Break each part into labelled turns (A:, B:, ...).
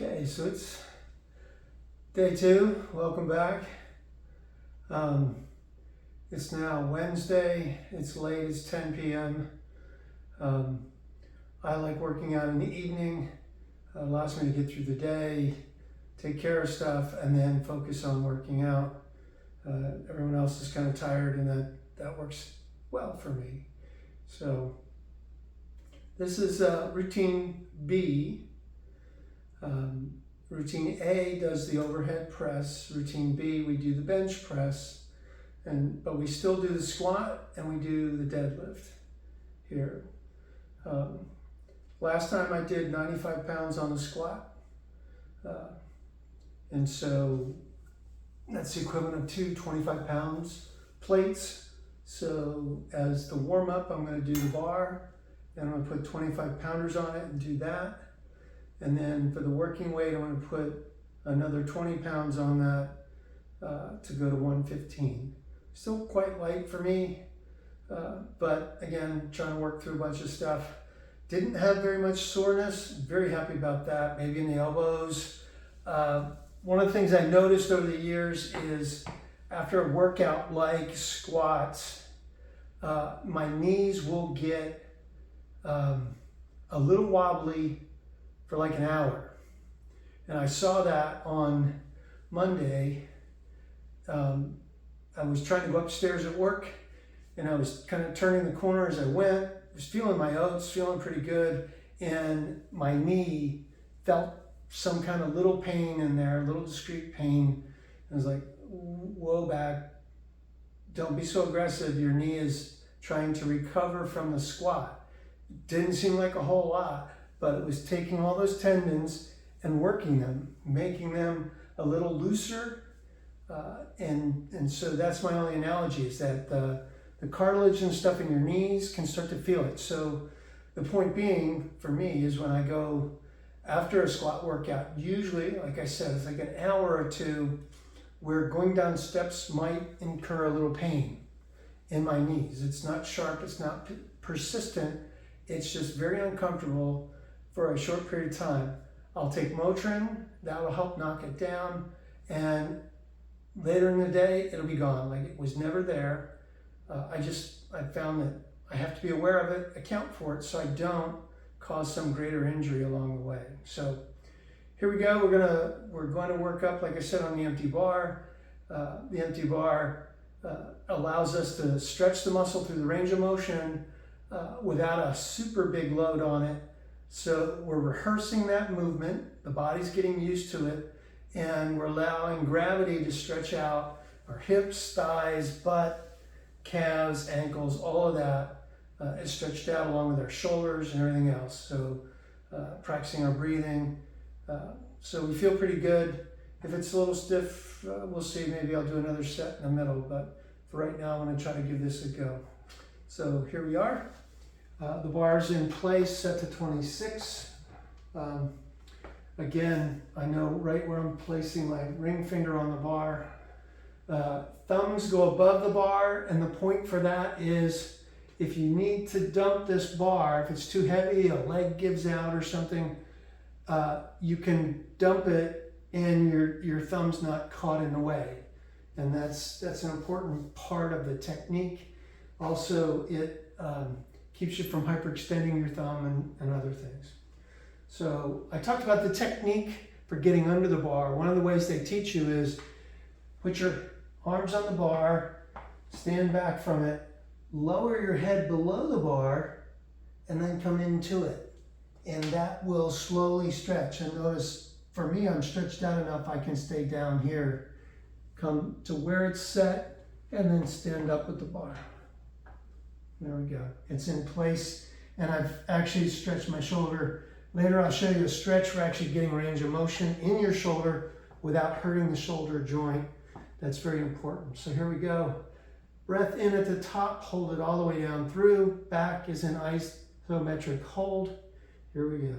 A: Okay, so it's day 2. Welcome back. It's now Wednesday. It's late. It's 10 p.m. I like working out in the evening. Allows me to get through the day, take care of stuff, and then focus on working out. Everyone else is kind of tired, and that works well for me. So this is routine B. Routine A does the overhead press. Routine B, we do the bench press, but we still do the squat and we do the deadlift here. Last time I did 95 pounds on the squat, and so that's the equivalent of 2 25-pounds plates. So as the warm-up, I'm going to do the bar, then I'm going to put 25 pounders on it and do that. And then for the working weight, I'm going to put another 20 pounds on that to go to 115. Still quite light for me, but again, trying to work through a bunch of stuff. Didn't have very much soreness, very happy about that, maybe in the elbows. One of the things I noticed over the years is after a workout like squats, my knees will get a little wobbly for like an hour. And I saw that on Monday. I was trying to go upstairs at work and I was kind of turning the corner as I went. I was feeling my oats, feeling pretty good. And my knee felt some kind of little pain in there, a little discrete pain. I was like, whoa, back. Don't be so aggressive. Your knee is trying to recover from the squat. Didn't seem like a whole lot, but it was taking all those tendons and working them, making them a little looser. And so that's my only analogy, is that the cartilage and stuff in your knees can start to feel it. So the point being for me is when I go after a squat workout, usually, like I said, it's like an hour or two where going down steps might incur a little pain in my knees. It's not sharp, it's not persistent, it's just very uncomfortable for a short period of time. I'll take Motrin, that will help knock it down, and later in the day, it'll be gone. Like it was never there. I found that I have to be aware of it, account for it, so I don't cause some greater injury along the way. So here we go. We're going to work up, like I said, on the empty bar. The empty bar allows us to stretch the muscle through the range of motion without a super big load on it. So we're rehearsing that movement, the body's getting used to it, and we're allowing gravity to stretch out our hips, thighs, butt, calves, ankles, all of that is stretched out along with our shoulders and everything else. So practicing our breathing. So we feel pretty good. If it's a little stiff, we'll see, maybe I'll do another set in the middle, but for right now I'm going to try to give this a go. So here we are. The bar's in place, set to 26. Again, I know right where I'm placing my ring finger on the bar. Thumbs go above the bar, and the point for that is if you need to dump this bar, if it's too heavy, a leg gives out or something, you can dump it and your thumb's not caught in the way. And that's an important part of the technique. Also, it keeps you from hyperextending your thumb and other things. So I talked about the technique for getting under the bar. One of the ways they teach you is put your arms on the bar, stand back from it, lower your head below the bar, and then come into it. And that will slowly stretch. And notice, for me, I'm stretched out enough I can stay down here, come to where it's set, and then stand up with the bar. There we go. It's in place, and I've actually stretched my shoulder. Later I'll show you a stretch for actually getting range of motion in your shoulder without hurting the shoulder joint. That's very important. So here we go. Breath in at the top, hold it all the way down through. Back is an isometric hold. Here we go.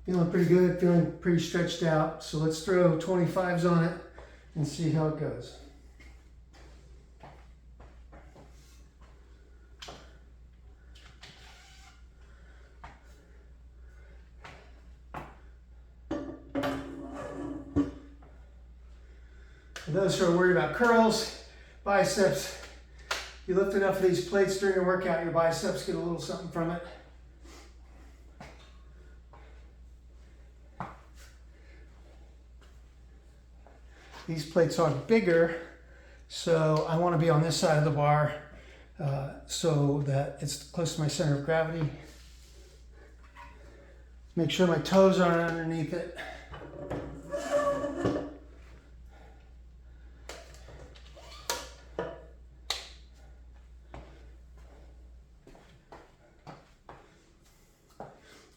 A: Feeling pretty good, feeling pretty stretched out. So let's throw 25s on it and see how it goes. For those who are worried about curls, biceps, you lift enough of these plates during your workout, your biceps get a little something from it. These plates are bigger, so I want to be on this side of the bar so that it's close to my center of gravity. Make sure my toes aren't underneath it.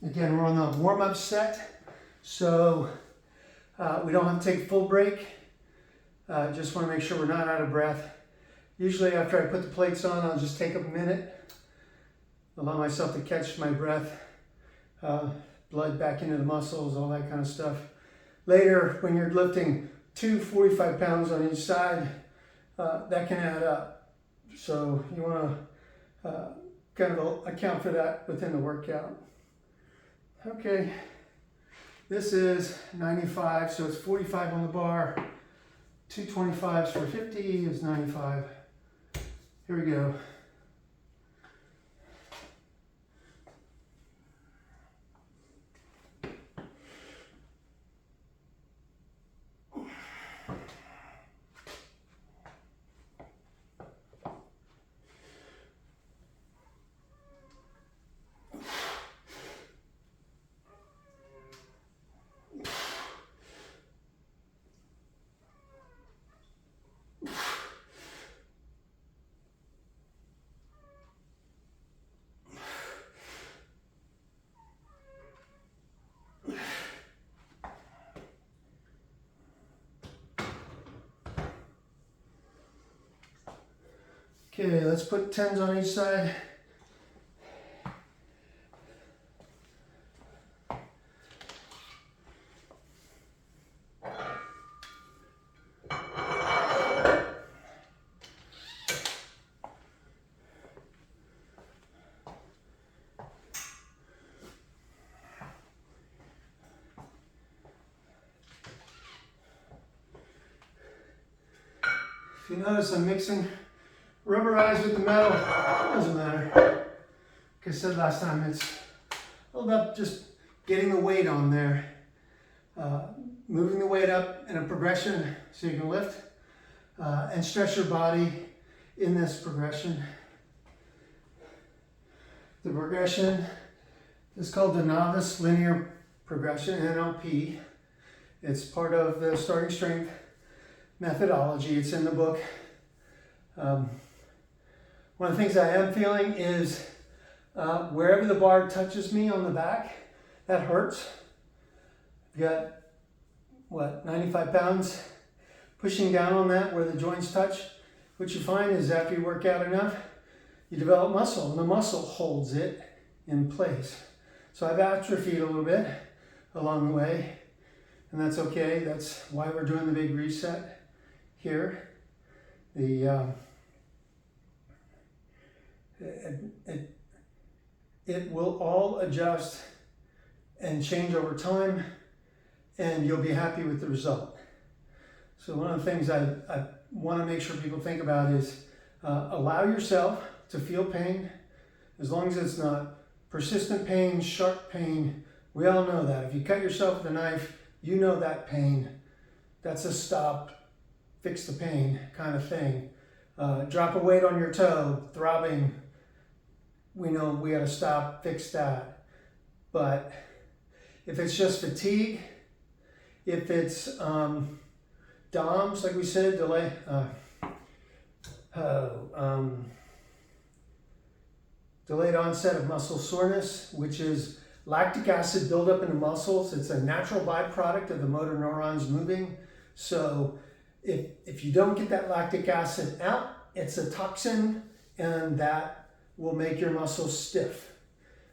A: Again, we're on the warm-up set, so we don't have to take a full break. Just want to make sure we're not out of breath. Usually after I put the plates on, I'll just take a minute, allow myself to catch my breath, blood back into the muscles, all that kind of stuff. Later, when you're lifting 2 45 pounds on each side, that can add up. So you want to kind of account for that within the workout. Okay, this is 95, so it's 45 on the bar. 2 25s for 50 is 95. Here we go. Okay, let's put 10s on each side. If you notice, I'm mixing rubberized with the metal. Doesn't matter. Like I said last time, it's all about just getting the weight on there. Moving the weight up in a progression so you can lift and stretch your body in this progression. The progression is called the Novice Linear Progression, NLP. It's part of the Starting Strength methodology. It's in the book. One of the things I am feeling is wherever the bar touches me on the back, that hurts. I've got, what, 95 pounds pushing down on that where the joints touch. What you find is after you work out enough, you develop muscle, and the muscle holds it in place. So I've atrophied a little bit along the way, and that's okay. That's why we're doing the big reset here. It will all adjust and change over time, and you'll be happy with the result. So one of the things I want to make sure people think about is allow yourself to feel pain, as long as it's not persistent pain, sharp pain. We all know that. If you cut yourself with a knife, you know that pain. That's a stop, fix the pain kind of thing. Drop a weight on your toe, throbbing. We know we got to stop, fix that. But if it's just fatigue, if it's DOMS, like we said, delayed onset of muscle soreness, which is lactic acid buildup in the muscles. It's a natural byproduct of the motor neurons moving. So if you don't get that lactic acid out, it's a toxin, and that will make your muscles stiff.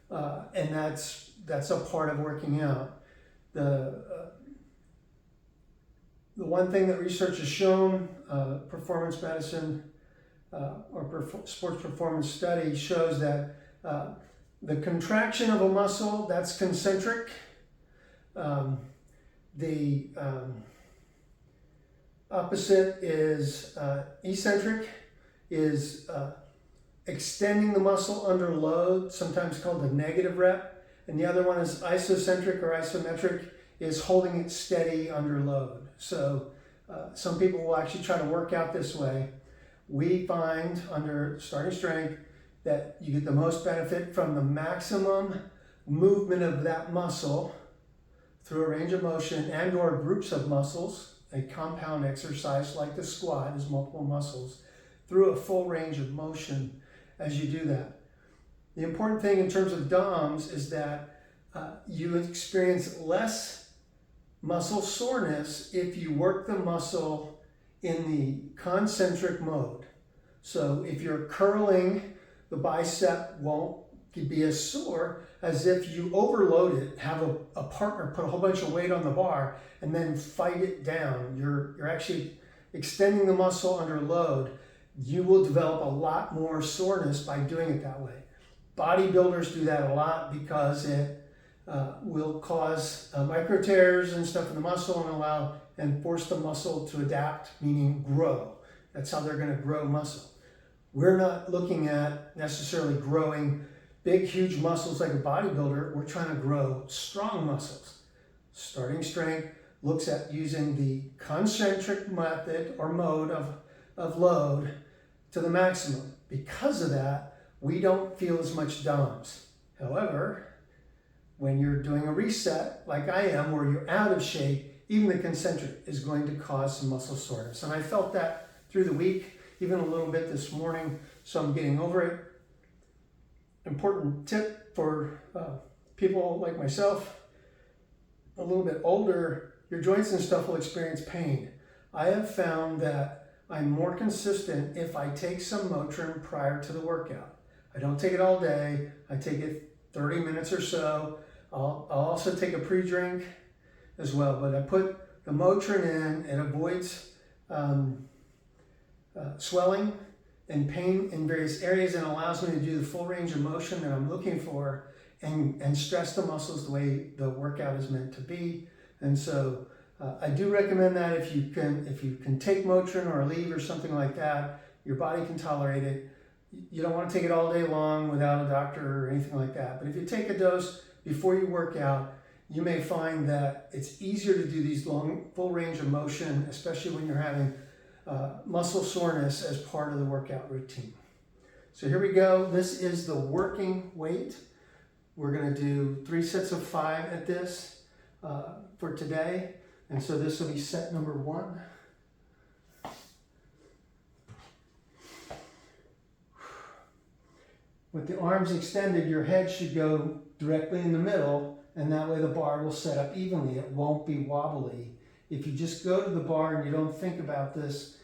A: And that's a part of working out. The one thing that research has shown, performance medicine sports performance study shows that the contraction of a muscle, that's concentric. The opposite is eccentric, is extending the muscle under load, sometimes called the negative rep. And the other one is isocentric or isometric, is holding it steady under load. So some people will actually try to work out this way. We find under starting strength that you get the most benefit from the maximum movement of that muscle through a range of motion and or groups of muscles. A compound exercise like the squat is multiple muscles through a full range of motion as you do that. The important thing in terms of DOMS is that you experience less muscle soreness if you work the muscle in the concentric mode. So if you're curling, the bicep won't be as sore as if you overload it, have a partner put a whole bunch of weight on the bar and then fight it down. You're actually extending the muscle under load. You will develop a lot more soreness by doing it that way. Bodybuilders do that a lot because it will cause micro tears and stuff in the muscle and force the muscle to adapt, meaning grow. That's how they're going to grow muscle. We're not looking at necessarily growing big, huge muscles like a bodybuilder. We're trying to grow strong muscles. Starting strength looks at using the concentric method or mode of load to the maximum. Because of that, we don't feel as much DOMS. However, when you're doing a reset, like I am, where you're out of shape, even the concentric is going to cause some muscle soreness. And I felt that through the week, even a little bit this morning, so I'm getting over it. Important tip for people like myself, a little bit older, your joints and stuff will experience pain. I have found that I'm more consistent if I take some Motrin prior to the workout. I don't take it all day. I take it 30 minutes or so. I'll also take a pre-drink as well, but I put the Motrin in. It avoids swelling and pain in various areas and allows me to do the full range of motion that I'm looking for and stress the muscles the way the workout is meant to be. And so I do recommend that if you can take Motrin or Aleve or something like that, your body can tolerate it. You don't want to take it all day long without a doctor or anything like that. But if you take a dose before you work out, you may find that it's easier to do these long, full range of motion, especially when you're having muscle soreness as part of the workout routine. So here we go. This is the working weight. We're going to do 3 sets of 5 at this for today. And so this will be set number 1. With the arms extended, your head should go directly in the middle, and that way the bar will set up evenly. It won't be wobbly. If you just go to the bar and you don't think about this,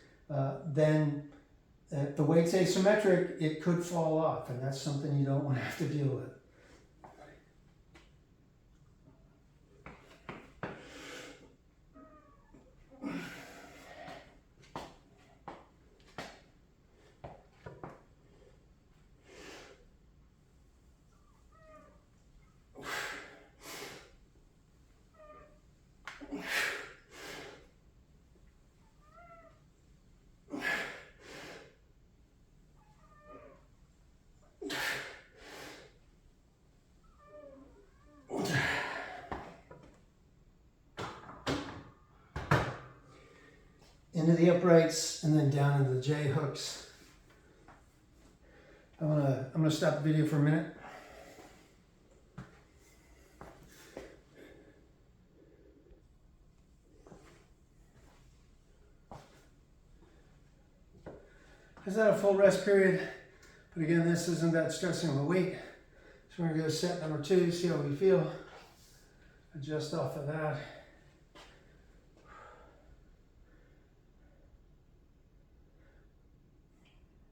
A: then if the weight's asymmetric, it could fall off, and that's something you don't want to have to deal with. Into the uprights and then down into the J hooks. I'm gonna stop the video for a minute. Is that a full rest period? But again, this isn't that stressing of a week. So we're gonna go set number 2, see how we feel. Adjust off of that.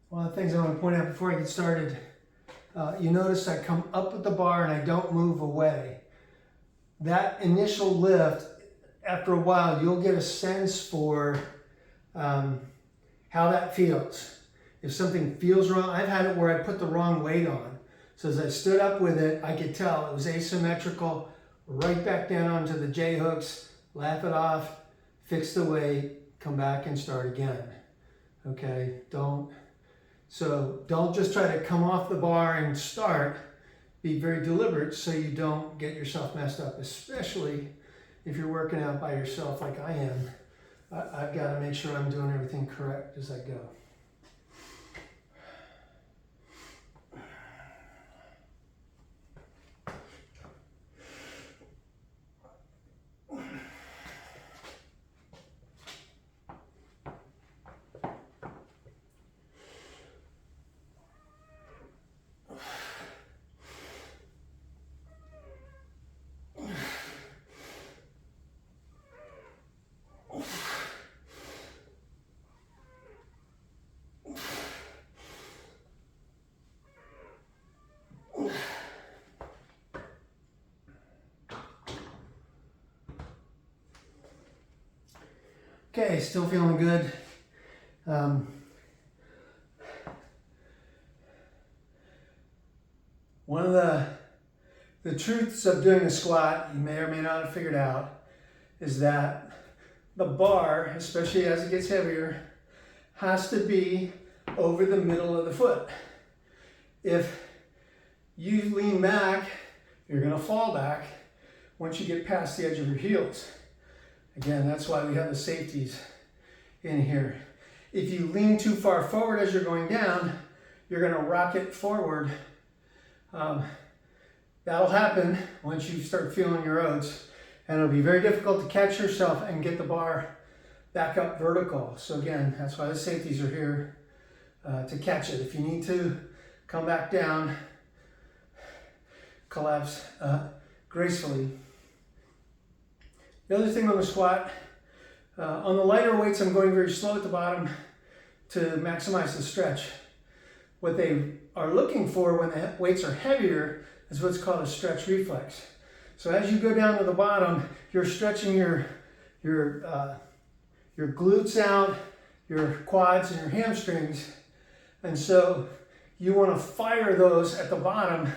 A: One of the things I want to point out before I get started, you notice I come up with the bar and I don't move away. that initial lift, after a while, you'll get a sense for how that feels. If something feels wrong, I've had it where I put the wrong weight on. So as I stood up with it, I could tell it was asymmetrical, right back down onto the J hooks, laugh it off, fix the weight, come back and start again. Okay, don't just try to come off the bar and start. Be very deliberate so you don't get yourself messed up, especially if you're working out by yourself like I am. I've got to make sure I'm doing everything correct as I go. Okay, still feeling good. One of the truths of doing a squat, you may or may not have figured out, is that the bar, especially as it gets heavier, has to be over the middle of the foot. If you lean back, you're going to fall back once you get past the edge of your heels. Again, that's why we have the safeties in here. If you lean too far forward as you're going down, you're going to rocket forward. That'll happen once you start feeling your oats, and it'll be very difficult to catch yourself and get the bar back up vertical. So again, that's why the safeties are here to catch it. If you need to come back down, collapse gracefully. The other thing on the squat, on the lighter weights, I'm going very slow at the bottom to maximize the stretch. What they are looking for when the weights are heavier is what's called a stretch reflex. So as you go down to the bottom, you're stretching your glutes out, your quads and your hamstrings. And so you want to fire those at the bottom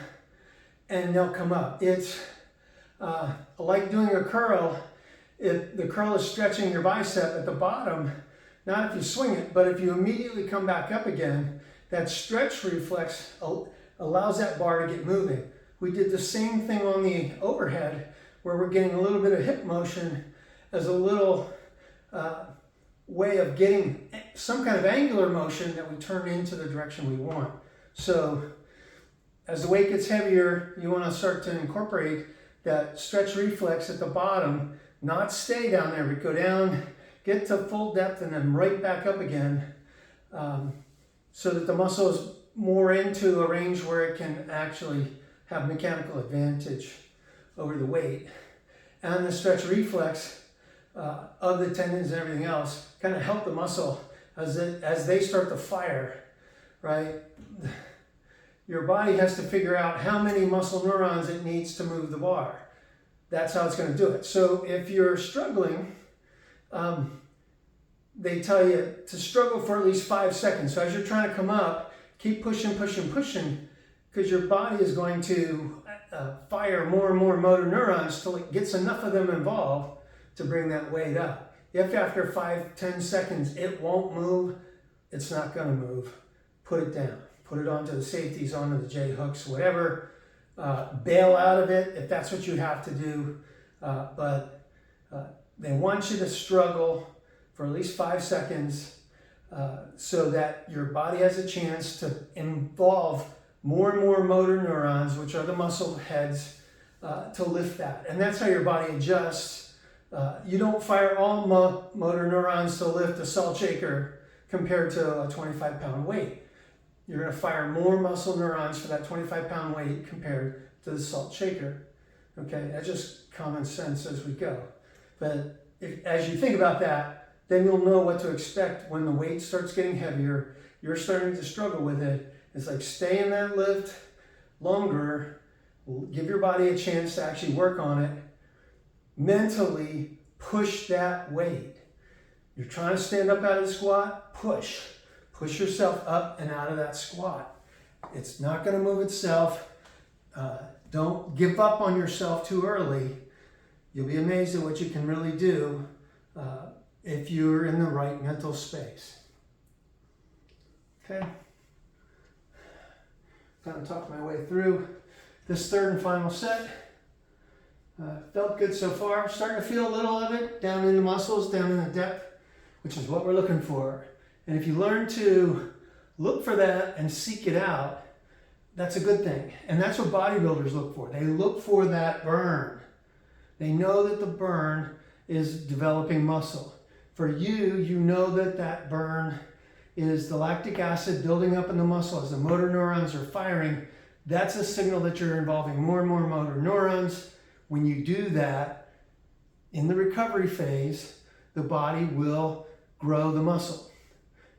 A: and they'll come up. It's like doing a curl. If the curl is stretching your bicep at the bottom, not if you swing it, but if you immediately come back up again, that stretch reflex allows that bar to get moving. We did the same thing on the overhead, where we're getting a little bit of hip motion as a little way of getting some kind of angular motion that we turn into the direction we want. So as the weight gets heavier, you want to start to incorporate that stretch reflex at the bottom, not stay down there, but go down, get to full depth, and then right back up again, so that the muscle is more into a range where it can actually have mechanical advantage over the weight. And the stretch reflex of the tendons and everything else kind of help the muscle as they start to fire, right? Your body has to figure out how many muscle neurons it needs to move the bar. That's how it's going to do it. So if you're struggling, they tell you to struggle for at least 5 seconds. So as you're trying to come up, keep pushing, because your body is going to fire more and more motor neurons till it gets enough of them involved to bring that weight up. If after 5-10 seconds it won't move, it's not going to move. Put it down. Put it onto the safeties, onto the J hooks, whatever. Bail out of it if that's what you have to do. But they want you to struggle for at least 5 seconds so that your body has a chance to involve more and more motor neurons, which are the muscle heads, to lift that. And that's how your body adjusts. You don't fire all motor neurons to lift a salt shaker compared to a 25-pound weight. You're going to fire more muscle neurons for that 25-pound weight compared to the salt shaker. Okay, that's just common sense as we go. But as you think about that, then you'll know what to expect when the weight starts getting heavier. You're starting to struggle with it. It's like stay in that lift longer, give your body a chance to actually work on it, mentally push that weight. You're trying to stand up out of the squat, push. Push yourself up and out of that squat. It's not going to move itself. Don't give up on yourself too early. You'll be amazed at what you can really do if you're in the right mental space. Okay? Kind of talk my way through this third and final set. Felt good so far. Starting to feel a little of it down in the muscles, down in the depth, which is what we're looking for. And if you learn to look for that and seek it out, that's a good thing. And that's what bodybuilders look for. They look for that burn. They know that the burn is developing muscle. For you, you know that that burn is the lactic acid building up in the muscle as the motor neurons are firing. That's a signal that you're involving more and more motor neurons. When you do that, in the recovery phase, the body will grow the muscle.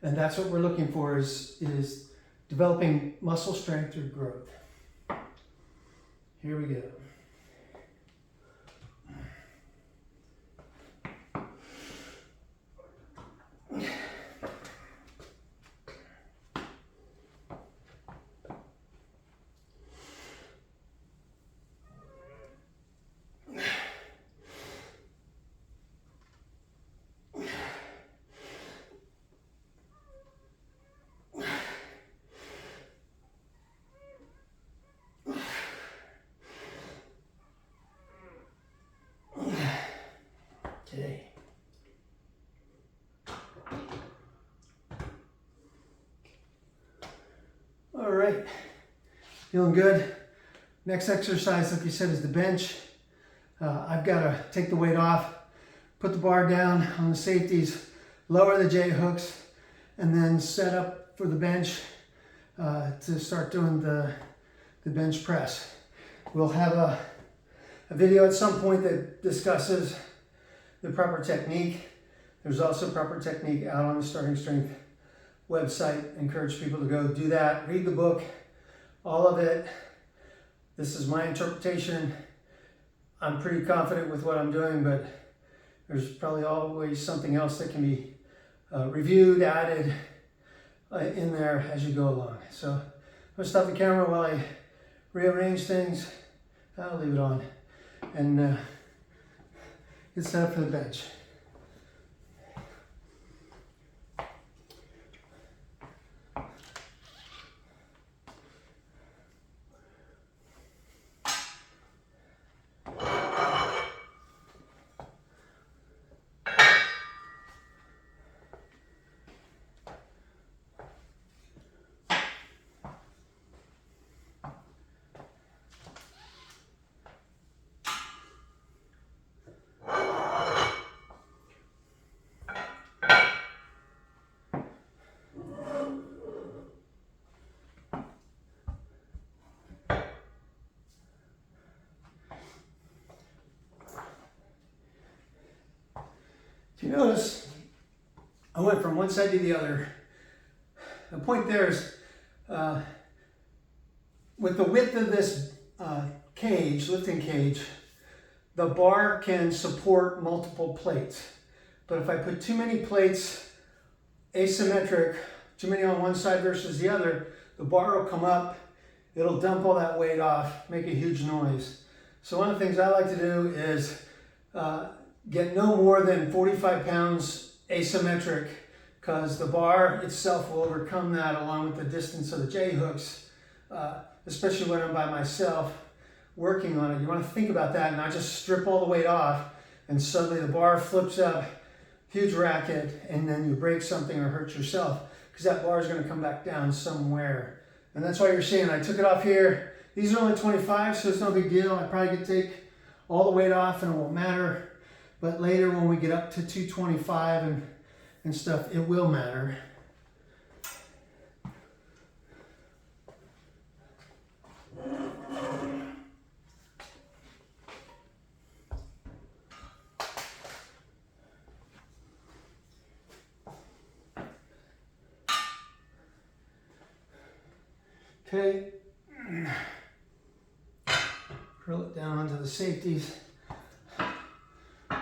A: And that's what we're looking for is developing muscle strength through growth. Here we go. Okay. All right, feeling good. Next exercise, like you said, is the bench. I've got to take the weight off, put the bar down on the safeties, lower the J hooks, and then set up for the bench to start doing the bench press. We'll have a video at some point that discusses the proper technique. There's also proper technique out on the Starting Strength website. I encourage people to go do that, read the book, all of it. This is my interpretation. I'm pretty confident with what I'm doing, but there's probably always something else that can be reviewed, added in there as you go along. So I'm gonna stop the camera while I rearrange things. I'll leave it on and get set up for the bench. If you notice, I went from one side to the other. The point there is, with the width of this cage, lifting cage, the bar can support multiple plates. But if I put too many plates asymmetric, too many on one side versus the other, the bar will come up, it'll dump all that weight off, make a huge noise. So one of the things I like to do is get no more than 45 pounds asymmetric, because the bar itself will overcome that along with the distance of the J hooks, especially when I'm by myself working on it. You want to think about that and not just strip all the weight off and suddenly the bar flips up, huge racket, and then you break something or hurt yourself, because that bar is going to come back down somewhere. And that's why you're seeing I took it off here. These are only 25, so it's no big deal. I probably could take all the weight off and it won't matter. But later when we get up to 225 and stuff, it will matter. Okay. Curl it down onto the safeties.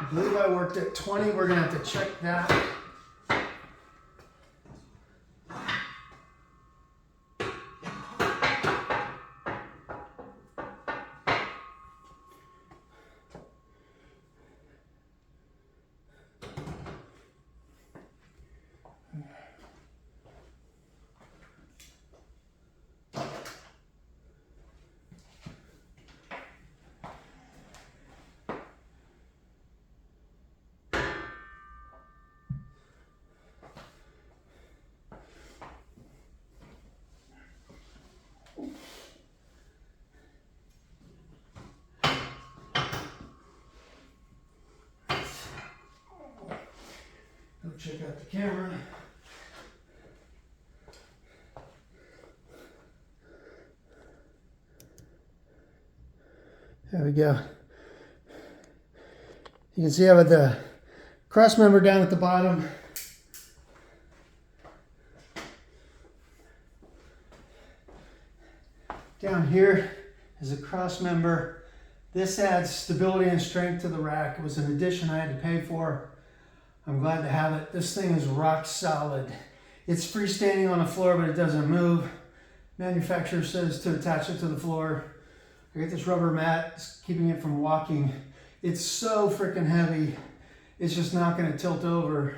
A: I believe I worked at 20. We're gonna have to check that. Go check out the camera. There we go. You can see I have the cross member down at the bottom. Down here is a cross member. This adds stability and strength to the rack. It was an addition I had to pay for. I'm glad to have it. This thing is rock solid. It's freestanding on the floor, but it doesn't move. Manufacturer says to attach it to the floor. I got this rubber mat, it's keeping it from walking. It's so freaking heavy. It's just not gonna tilt over.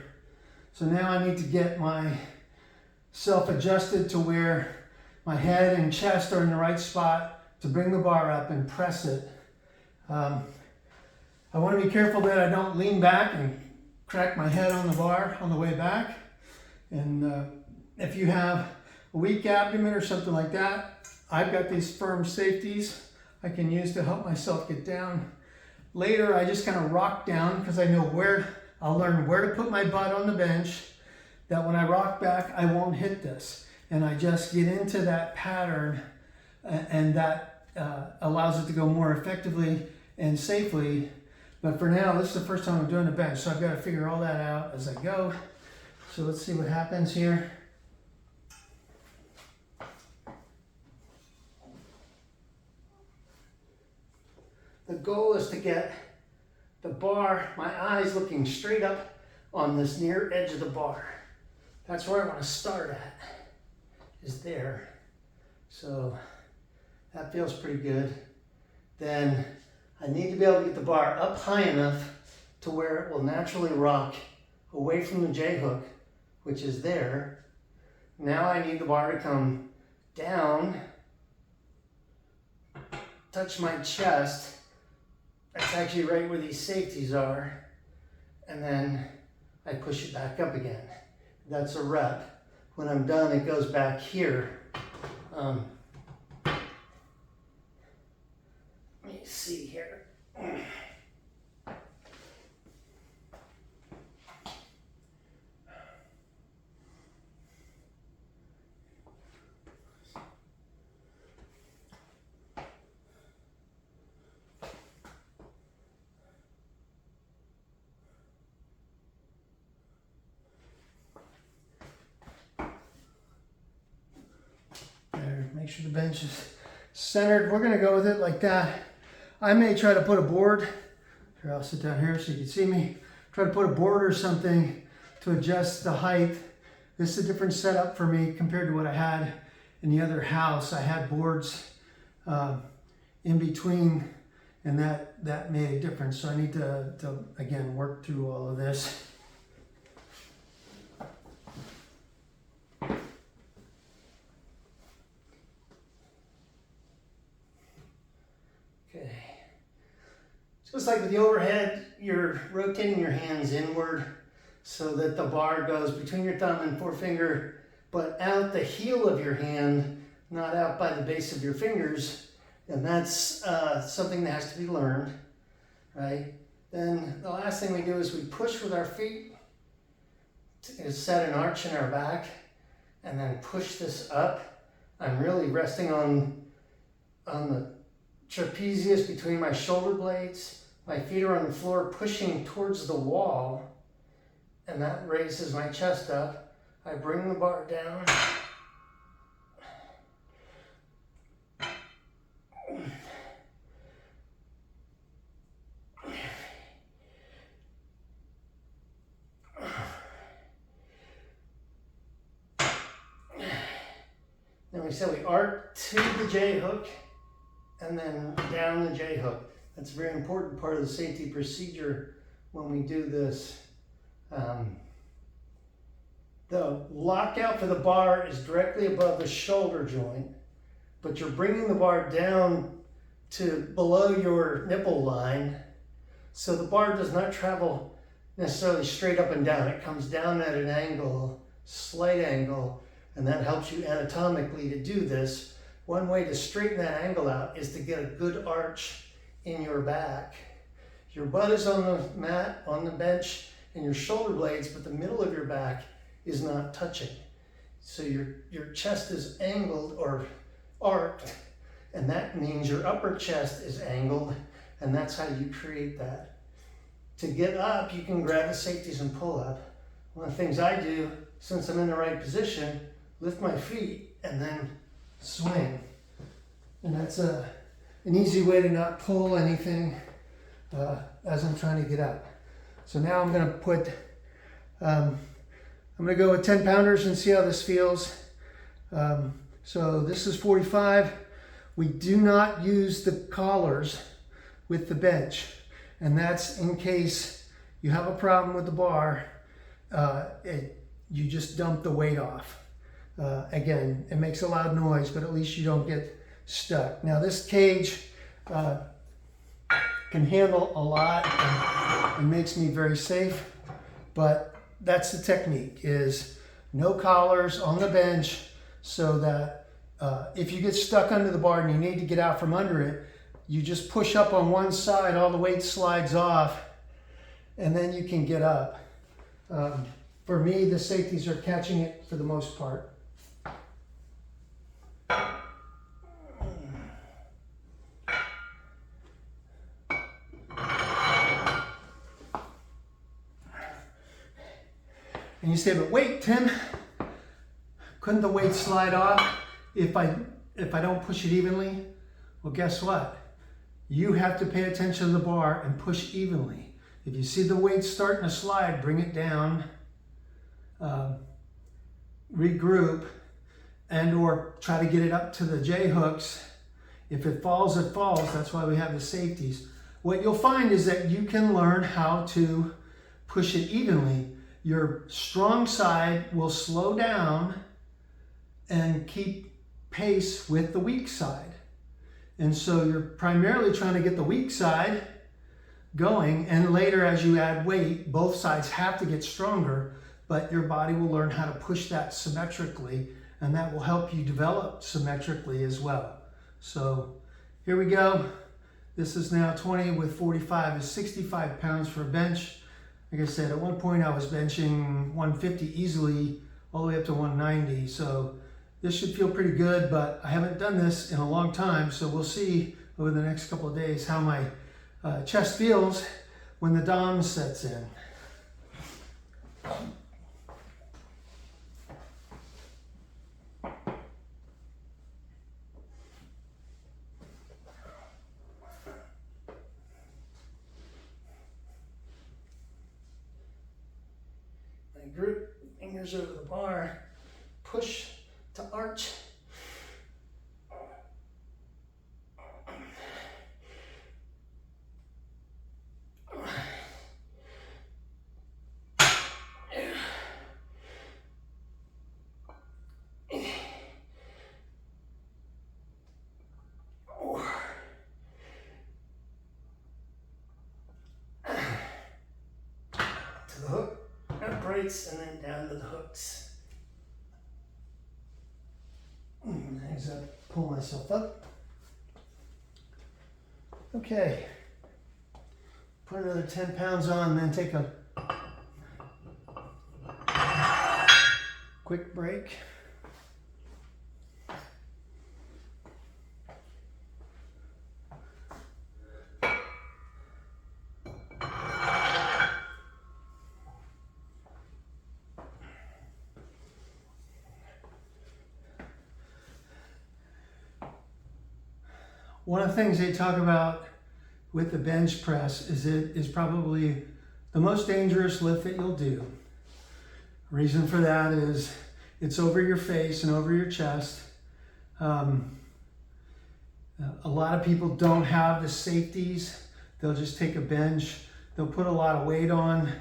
A: So now I need to get myself adjusted to where my head and chest are in the right spot to bring the bar up and press it. I want to be careful that I don't lean back and crack my head on the bar on the way back. And if you have a weak abdomen or something like that, I've got these firm safeties I can use to help myself get down. Later, I just kind of rock down because I know I'll learn where to put my butt on the bench, that when I rock back, I won't hit this. And I just get into that pattern, and that allows it to go more effectively and safely. But for now, this is the first time I'm doing a bench, so I've got to figure all that out as I go. So let's see what happens here. The goal is to get the bar, my eyes looking straight up on this near edge of the bar. That's where I want to start at, is there. So that feels pretty good. Then I need to be able to get the bar up high enough to where it will naturally rock away from the J-hook, which is there. Now I need the bar to come down, touch my chest. That's actually right where these safeties are. And then I push it back up again. That's a rep. When I'm done, it goes back here. Let me see here. Make sure the bench is centered. We're gonna go with it like that. I may try to put a board, here I'll sit down here so you can see me, try to put a board or something to adjust the height. This is a different setup for me compared to what I had in the other house. I had boards in between, and that made a difference. So I need to again work through all of this. Just like with the overhead, you're rotating your hands inward so that the bar goes between your thumb and forefinger, but out the heel of your hand, not out by the base of your fingers. And that's something that has to be learned, right? Then the last thing we do is we push with our feet to set an arch in our back and then push this up. I'm really resting on the trapezius between my shoulder blades. My feet are on the floor pushing towards the wall, and that raises my chest up. I bring the bar down. like I said, we arc to the J hook and then down the J hook. That's a very important part of the safety procedure when we do this. The lockout for the bar is directly above the shoulder joint, but you're bringing the bar down to below your nipple line, so the bar does not travel necessarily straight up and down. It comes down at an angle, slight angle, and that helps you anatomically to do this. One way to straighten that angle out is to get a good arch in your back. Your butt is on the mat, on the bench, and your shoulder blades, but the middle of your back is not touching. So your chest is angled or arced, and that means your upper chest is angled, and that's how you create that. To get up, you can grab the safeties and pull up. One of the things I do, since I'm in the right position, lift my feet and then swing. And that's an easy way to not pull anything as I'm trying to get up. So now I'm gonna put, I'm gonna go with 10 pounders and see how this feels. So this is 45. We do not use the collars with the bench, and that's in case you have a problem with the bar, you just dump the weight off. Again, it makes a loud noise, but at least you don't get stuck. Now this cage can handle a lot, and it makes me very safe, but that's the technique, is no collars on the bench, so that if you get stuck under the bar and you need to get out from under it, you just push up on one side, all the weight slides off, and then you can get up. For me, the safeties are catching it for the most part. And you say, but wait, Tim, couldn't the weight slide off if I don't push it evenly? Well, guess what? You have to pay attention to the bar and push evenly. If you see the weight starting to slide, bring it down, regroup, and or try to get it up to the J hooks. If it falls, it falls. That's why we have the safeties. What you'll find is that you can learn how to push it evenly. Your strong side will slow down and keep pace with the weak side. And so you're primarily trying to get the weak side going, and later as you add weight, both sides have to get stronger, but your body will learn how to push that symmetrically, and that will help you develop symmetrically as well. So here we go. This is now 20 with 45 is 65 pounds for a bench. Like I said, at one point I was benching 150 easily, all the way up to 190. So this should feel pretty good, but I haven't done this in a long time. So we'll see over the next couple of days how my chest feels when the DOM sets in. Grip, fingers over the bar, push to arch. To the hook. Uprights and then down to the hooks. As I pull myself up. Okay. Put another 10 pounds on, then take a quick break. One of the things they talk about with the bench press is it is probably the most dangerous lift that you'll do. Reason for that is it's over your face and over your chest. Um, a lot of people don't have the safeties. They'll just take a bench. They'll put a lot of weight on.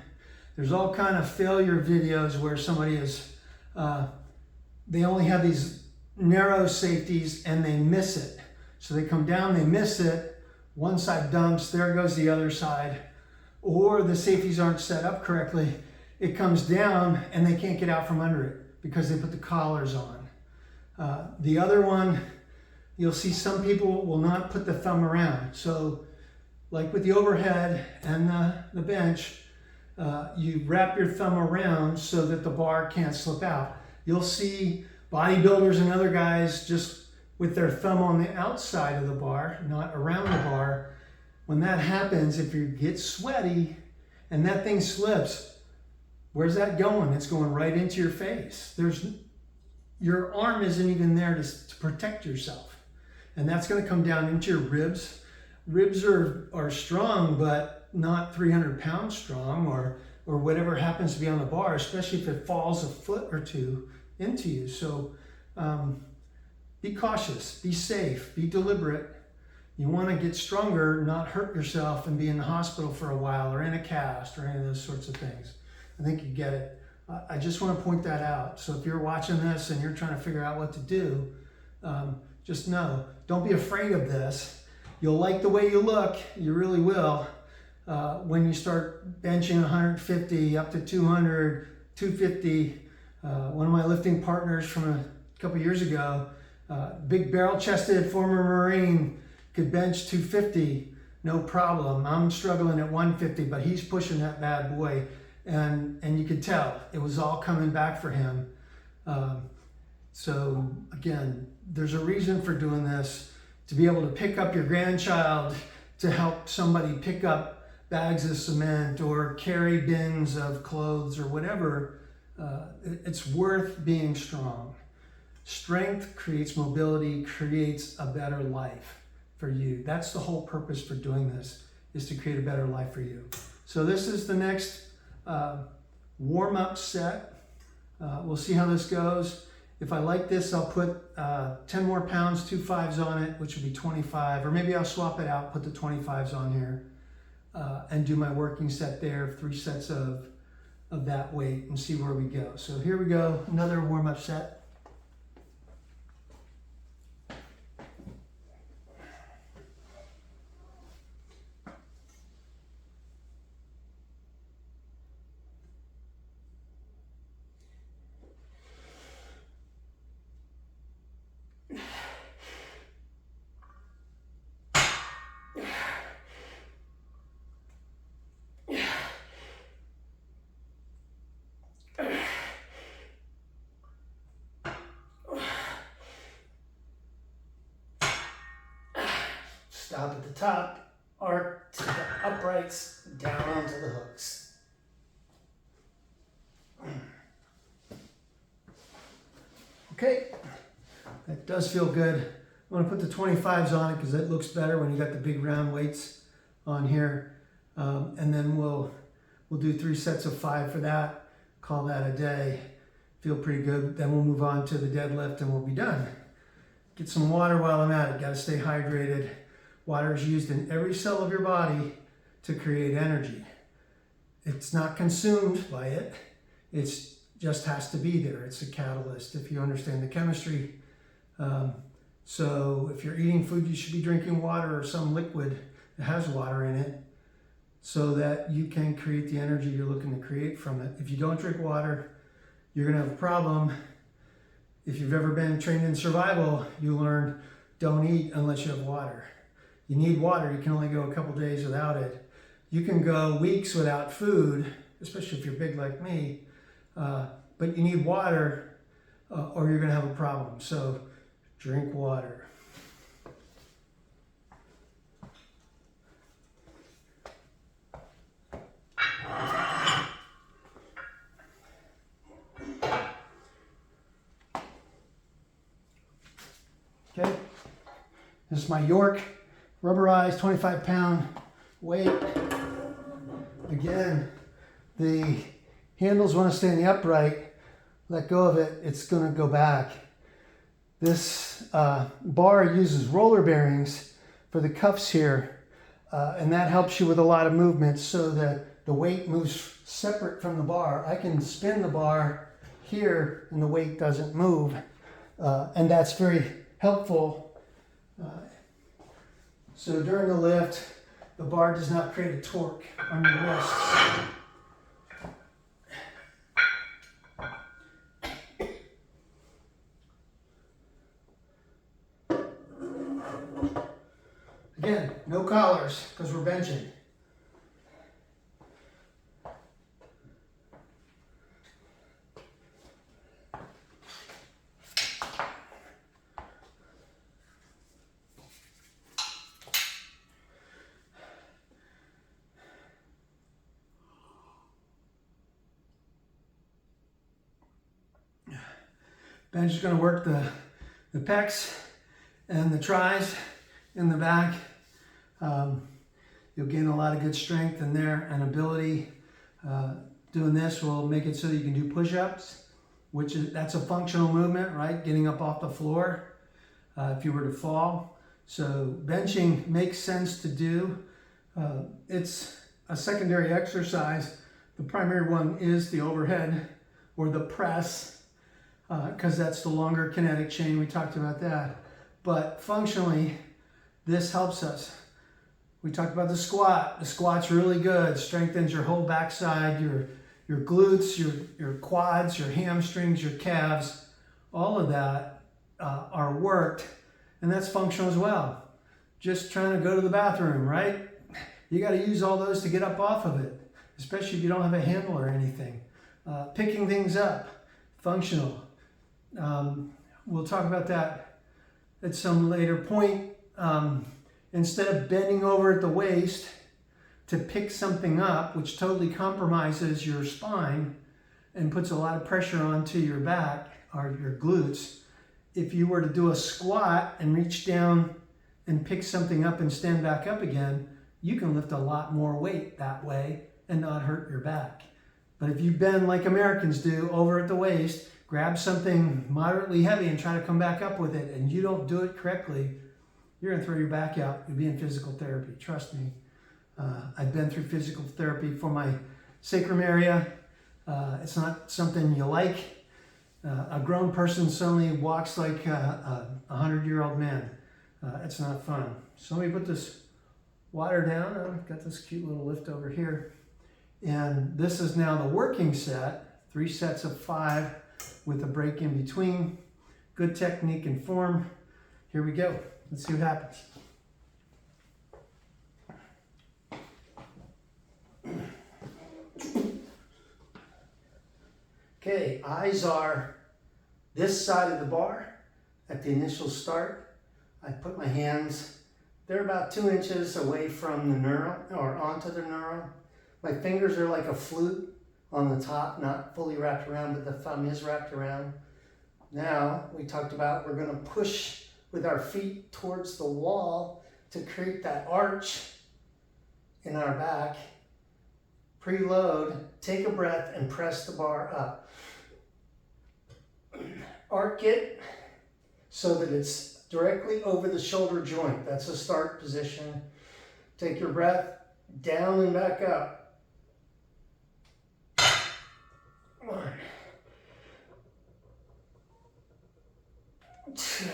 A: There's all kind of failure videos where somebody is, they only have these narrow safeties and they miss it. So they come down, they miss it, one side dumps, there goes the other side. Or the safeties aren't set up correctly. It comes down and they can't get out from under it because they put the collars on. The other one, you'll see some people will not put the thumb around. So like with the overhead and the bench, you wrap your thumb around so that the bar can't slip out. You'll see bodybuilders and other guys just with their thumb on the outside of the bar, not around the bar. When that happens, if you get sweaty and that thing slips, where's that going? It's going right into your face. Your arm isn't even there to protect yourself. And that's going to come down into your ribs. Ribs are strong, but not 300 pounds strong or whatever happens to be on the bar, especially if it falls a foot or two into you. So be cautious, be safe, be deliberate. You want to get stronger, not hurt yourself and be in the hospital for a while or in a cast or any of those sorts of things. I think you get it. I just want to point that out. So if you're watching this and you're trying to figure out what to do, just know, don't be afraid of this. You'll like the way you look, you really will. When you start benching 150 up to 200, 250, one of my lifting partners from a couple years ago, big barrel-chested former Marine, could bench 250, no problem. I'm struggling at 150, but he's pushing that bad boy. And you could tell it was all coming back for him. So again, there's a reason for doing this, to be able to pick up your grandchild, to help somebody pick up bags of cement or carry bins of clothes or whatever. It's worth being strong. Strength creates mobility, creates a better life for you. That's the whole purpose for doing this, is to create a better life for you. So this is the next warm-up set. We'll see how this goes. If I like this, I'll put 10 more pounds, 2 5s on it, which would be 25, or maybe I'll swap it out, put the 25s on here, and do my working set there, 3 sets of that weight, and see where we go. So here we go, another warm-up set. Stop at the top, arc to the uprights, down onto the hooks. Okay, that does feel good. I'm going to put the 25s on it because it looks better when you got the big round weights on here. And then we'll do 3 sets of 5 for that. Call that a day. Feel pretty good. Then we'll move on to the deadlift and we'll be done. Get some water while I'm at it. Got to stay hydrated. Water is used in every cell of your body to create energy. It's not consumed by it. It just has to be there. It's a catalyst if you understand the chemistry. So if you're eating food, you should be drinking water or some liquid that has water in it so that you can create the energy you're looking to create from it. If you don't drink water, you're going to have a problem. If you've ever been trained in survival, you learn don't eat unless you have water. You need water. You can only go a couple days without it. You can go weeks without food, especially if you're big like me, but you need water or you're going to have a problem. So drink water. Okay, this is my York rubberized 25-pound weight. Again, the handles want to stay in the upright. Let go of it, it's going to go back. This bar uses roller bearings for the cuffs here, and that helps you with a lot of movement so that the weight moves separate from the bar. I can spin the bar here and the weight doesn't move, and that's very helpful. So during the lift, the bar does not create a torque on your wrists. Again, no collars because we're benching. Bench is going to work the pecs and the tris in the back. You'll gain a lot of good strength in there and ability. Doing this will make it so that you can do push-ups, that's a functional movement, right? Getting up off the floor if you were to fall. So benching makes sense to do. It's a secondary exercise. The primary one is the overhead or the press, because that's the longer kinetic chain. We talked about that. But functionally, this helps us. We talked about the squat. The squat's really good. Strengthens your whole backside, your glutes, your quads, your hamstrings, your calves. All of that are worked, and that's functional as well. Just trying to go to the bathroom, right? You got to use all those to get up off of it, especially if you don't have a handle or anything. Picking things up, functional. We'll talk about that at some later point. Instead of bending over at the waist to pick something up, which totally compromises your spine and puts a lot of pressure onto your back or your glutes, if you were to do a squat and reach down and pick something up and stand back up again, you can lift a lot more weight that way and not hurt your back. But if you bend like Americans do over at the waist, grab something moderately heavy and try to come back up with it, and you don't do it correctly, you're going to throw your back out. You'll be in physical therapy. Trust me. I've been through physical therapy for my sacrum area. It's not something you like. A grown person suddenly walks like a 100-year-old man. It's not fun. So let me put this water down. I've got this cute little lift over here. And this is now the working set. 3 sets of 5 with a break in between. Good technique and form. Here we go. Let's see what happens. Okay, eyes are this side of the bar at the initial start. I put my hands, they're about 2 inches away from the neural, or onto the neural. My fingers are like a flute on the top, not fully wrapped around, but the thumb is wrapped around. Now, we talked about we're going to push with our feet towards the wall to create that arch in our back. Preload, take a breath, and press the bar up. Arc it so that it's directly over the shoulder joint. That's the start position. Take your breath down and back up. 1, 2,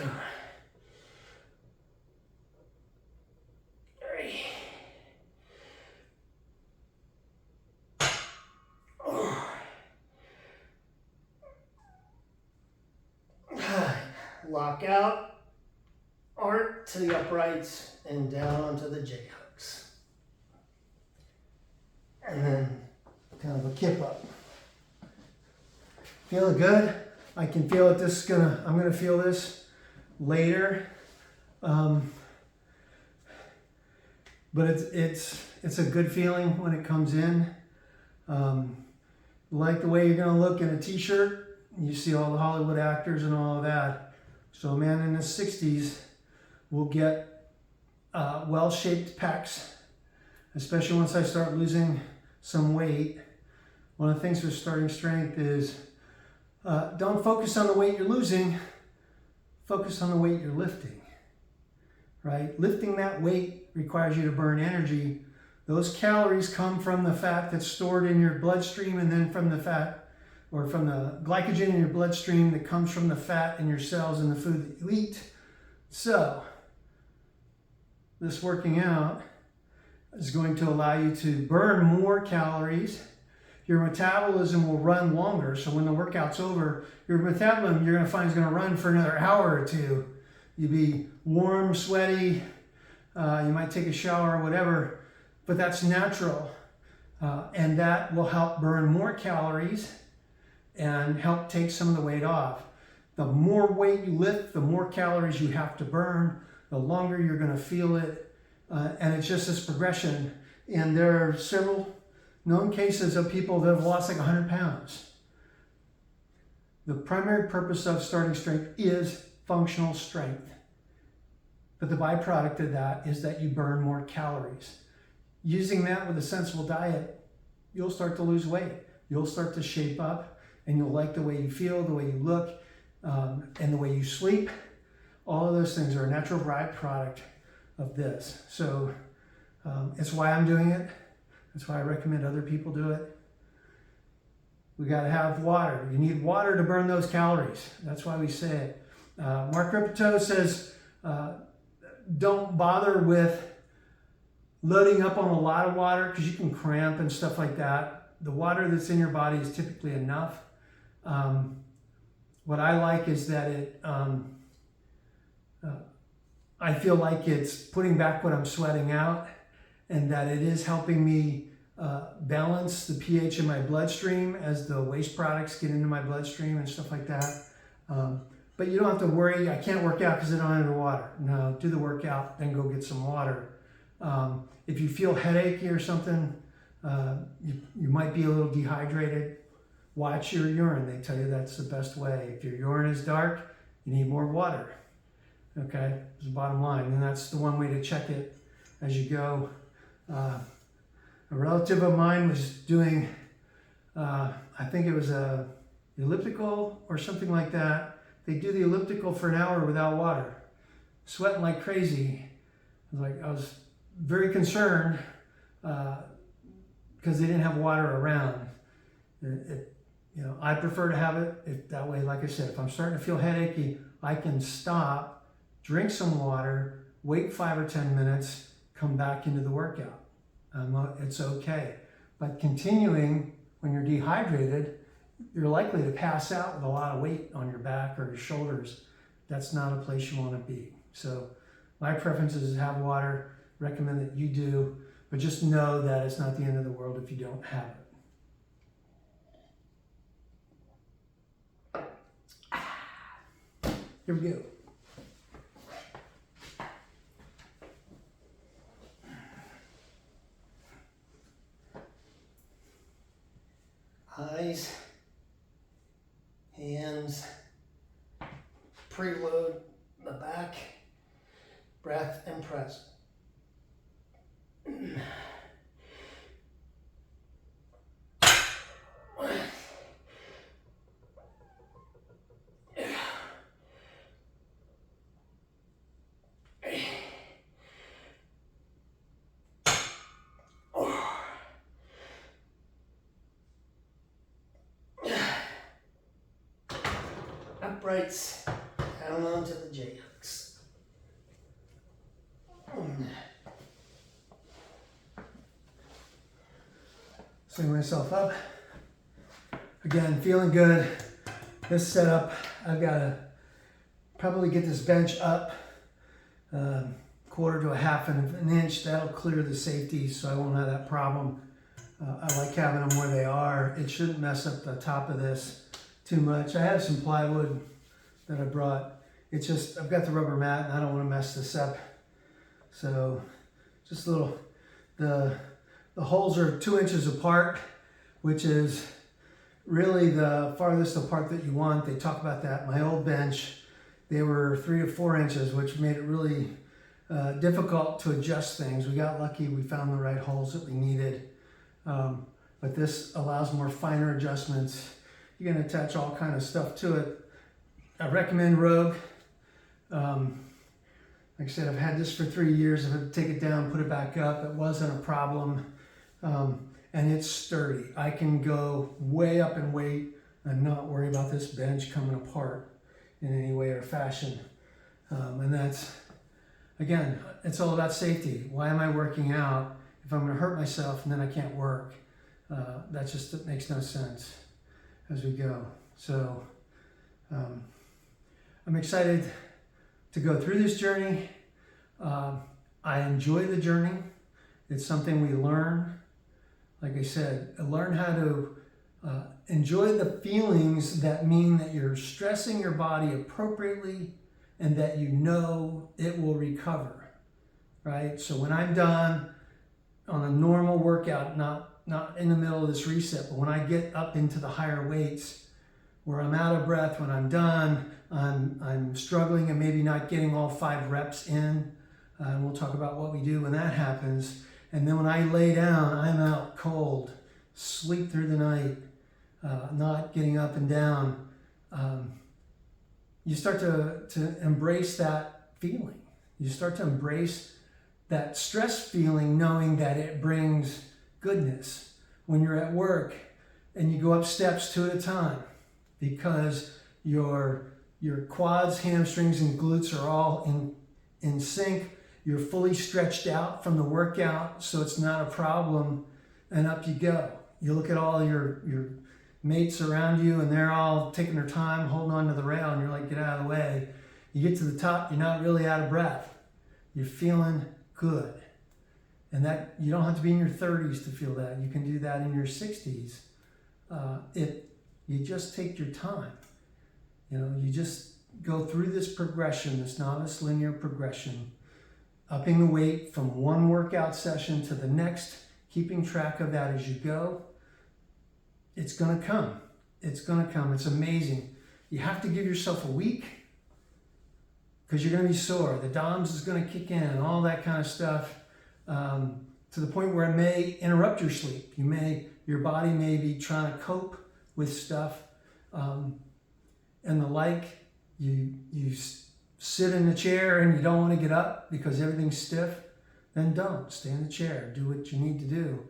A: 3. Lock out, arc to the uprights, and down onto the J-hooks. And then kind of a kip up. Feeling good? I can feel it. I'm gonna feel this later. But it's a good feeling when it comes in. Like the way you're gonna look in a t-shirt. You see all the Hollywood actors and all of that. So a man in his 60s will get well-shaped pecs, especially once I start losing some weight. One of the things with starting strength is don't focus on the weight you're losing, focus on the weight you're lifting, right? Lifting that weight requires you to burn energy. Those calories come from the fat that's stored in your bloodstream, and then from the fat, or from the glycogen in your bloodstream that comes from the fat in your cells and the food that you eat. So, this working out is going to allow you to burn more calories. Your metabolism will run longer. So when the workout's over, your metabolism, you're going to find, is going to run for another hour or two. You'll be warm, sweaty. You might take a shower or whatever, but that's natural. And that will help burn more calories and help take some of the weight off. The more weight you lift, the more calories you have to burn, the longer you're going to feel it. And it's just this progression. And there are several known cases of people that have lost like 100 pounds. The primary purpose of starting strength is functional strength. But the byproduct of that is that you burn more calories. Using that with a sensible diet, you'll start to lose weight. You'll start to shape up, and you'll like the way you feel, the way you look, and the way you sleep. All of those things are a natural byproduct of this. So it's why I'm doing it. That's why I recommend other people do it. We got to have water. You need water to burn those calories. That's why we say it. Mark Rippetoe says, don't bother with loading up on a lot of water because you can cramp and stuff like that. The water that's in your body is typically enough. What I like is that I feel like it's putting back what I'm sweating out, and that it is helping me balance the pH in my bloodstream as the waste products get into my bloodstream and stuff like that. But you don't have to worry, I can't work out because I don't have any water. No, do the workout, then go get some water. If you feel headachy or something, you might be a little dehydrated, watch your urine. They tell you that's the best way. If your urine is dark, you need more water. Okay, that's the bottom line. And that's the one way to check it as you go. A relative of mine was doing, I think it was a elliptical or something like that. They do the elliptical for an hour without water, sweating like crazy. I was very concerned because they didn't have water around. I prefer to have it that way. Like I said, if I'm starting to feel headachy, I can stop, drink some water, wait 5 or 10 minutes, come back into the workout. It's okay. But continuing when you're dehydrated, you're likely to pass out with a lot of weight on your back or your shoulders. That's not a place you want to be. So my preference is to have water. Recommend that you do, but just know that it's not the end of the world if you don't have it. Here we go. Eyes, hands, preload the back, breath, and press. Uprights, down onto the J-hooks. Swing myself up. Again, feeling good. This setup, I've got to probably get this bench up quarter to a half an inch. That'll clear the safety so I won't have that problem. I like having them where they are. It shouldn't mess up the top of this too much. I have some plywood that I brought. It's just, I've got the rubber mat and I don't want to mess this up. So just a little, the holes are 2 inches apart, which is really the farthest apart that you want. They talk about that. My old bench, they were 3 to 4 inches, which made it really difficult to adjust things. We got lucky, we found the right holes that we needed. But this allows more finer adjustments. You can attach all kind of stuff to it. I recommend Rogue. Like I said, I've had this for 3 years. I've had to take it down, put it back up. It wasn't a problem. And it's sturdy. I can go way up in weight and not worry about this bench coming apart in any way or fashion. And that's, again, it's all about safety. Why am I working out if I'm going to hurt myself and then I can't work? That makes no sense as we go. So I'm excited to go through this journey. I enjoy the journey. It's something we learn. Like I said, learn how to enjoy the feelings that mean that you're stressing your body appropriately and that you know it will recover, right? So when I'm done on a normal workout, not in the middle of this reset, but when I get up into the higher weights where I'm out of breath, when I'm done, I'm struggling and maybe not getting all 5 reps in. And we'll talk about what we do when that happens. And then when I lay down, I'm out cold, sleep through the night, not getting up and down. You start to embrace that feeling. You start to embrace that stress feeling, knowing that it brings goodness when you're at work and you go up steps 2 at a time because your quads, hamstrings, and glutes are all in sync. You're fully stretched out from the workout, so it's not a problem, and up you go. You look at all your mates around you, and they're all taking their time, holding on to the rail, and you're like, get out of the way. You get to the top, you're not really out of breath. You're feeling good. And that you don't have to be in your 30s to feel that. You can do that in your 60s. You just take your time. You just go through this progression, this novice linear progression, upping the weight from one workout session to the next, keeping track of that as you go. It's going to come. It's going to come. It's amazing. You have to give yourself a week because you're going to be sore. The DOMS is going to kick in, all that kind of stuff, to the point where it may interrupt your sleep. Your body may be trying to cope with stuff, and the like. You sit in the chair and you don't want to get up because everything's stiff, then don't. Stay in the chair. Do what you need to do.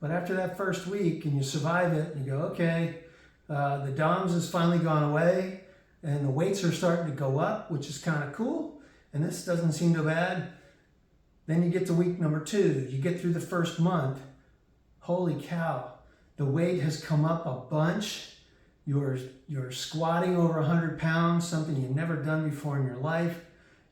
A: But after that first week and you survive it and you go, okay, the DOMS has finally gone away and the weights are starting to go up, which is kind of cool, and this doesn't seem too bad. Then you get to week number 2. You get through the first month. Holy cow, the weight has come up a bunch. You're squatting over 100 pounds, something you've never done before in your life.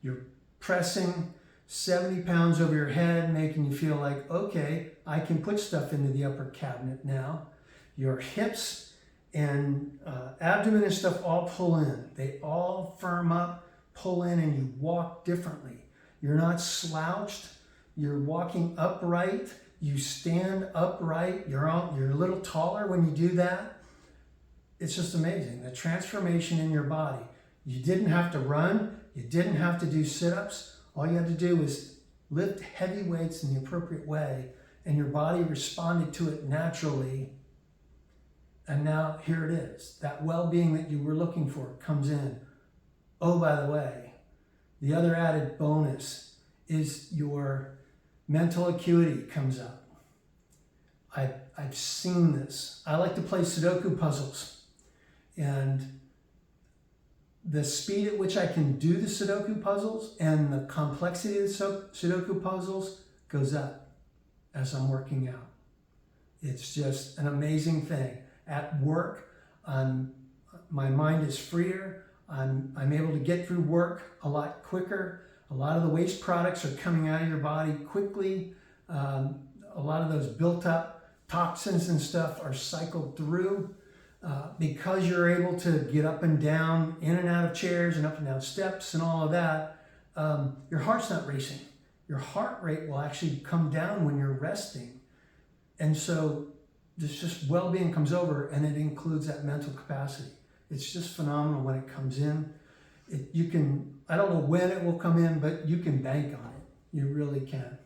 A: You're pressing 70 pounds over your head, making you feel like, okay, I can put stuff into the upper cabinet now. Your hips and abdomen and stuff all pull in. They all firm up, pull in, and you walk differently. You're not slouched. You're walking upright. You stand upright. You're a little taller when you do that. It's just amazing, the transformation in your body. You didn't have to run. You didn't have to do sit-ups. All you had to do was lift heavy weights in the appropriate way, and your body responded to it naturally. And now here it is. That well-being that you were looking for comes in. Oh, by the way, the other added bonus is your mental acuity comes up. I've seen this. I like to play Sudoku puzzles. And the speed at which I can do the Sudoku puzzles and the complexity of the Sudoku puzzles goes up as I'm working out. It's just an amazing thing. At work, my mind is freer. I'm able to get through work a lot quicker. A lot of the waste products are coming out of your body quickly. A lot of those built up toxins and stuff are cycled through. Because you're able to get up and down, in and out of chairs and up and down steps and all of that, your heart's not racing. Your heart rate will actually come down when you're resting. And so this just well-being comes over, and it includes that mental capacity. It's just phenomenal when it comes in. I don't know when it will come in, but you can bank on it. You really can.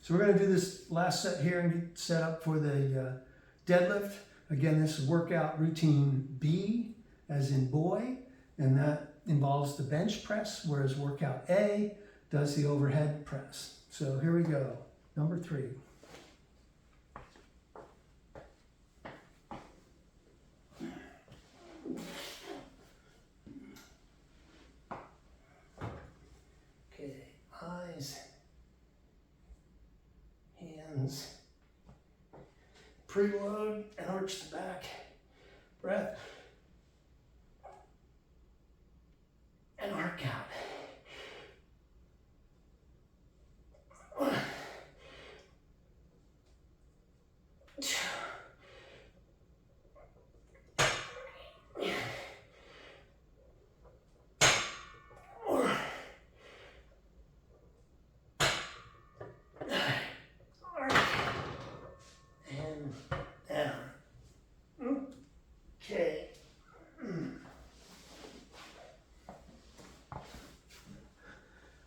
A: So we're going to do this last set here and get set up for the deadlift. Again, this is workout routine B, as in boy, and that involves the bench press, whereas workout A does the overhead press. So here we go, number 3. Okay, eyes, hands, preload and arch the back, breath, and arc out. And down. Okay.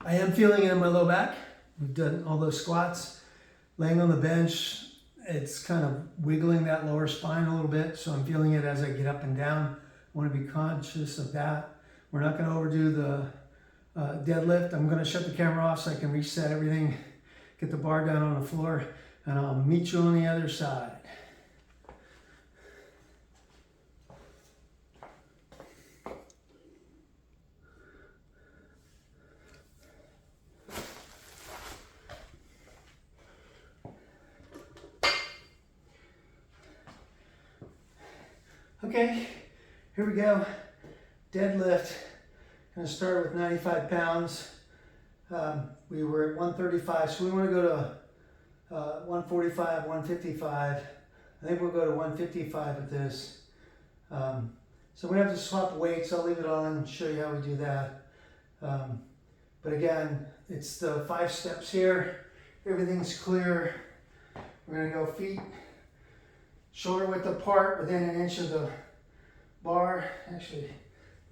A: I am feeling it in my low back. We've done all those squats. Laying on the bench, it's kind of wiggling that lower spine a little bit, so I'm feeling it as I get up and down. I want to be conscious of that. We're not going to overdo the deadlift. I'm going to shut the camera off so I can reset everything, get the bar down on the floor, and I'll meet you on the other side. Okay, here we go. Deadlift. Gonna start with 95 pounds. We were at 135, so we want to go to 145, 155. I think we'll go to 155 at this. So we're gonna have to swap weights. I'll leave it on and show you how we do that. But again, it's the 5 steps here. Everything's clear. We're gonna go feet shoulder width apart within an inch of the bar. Actually,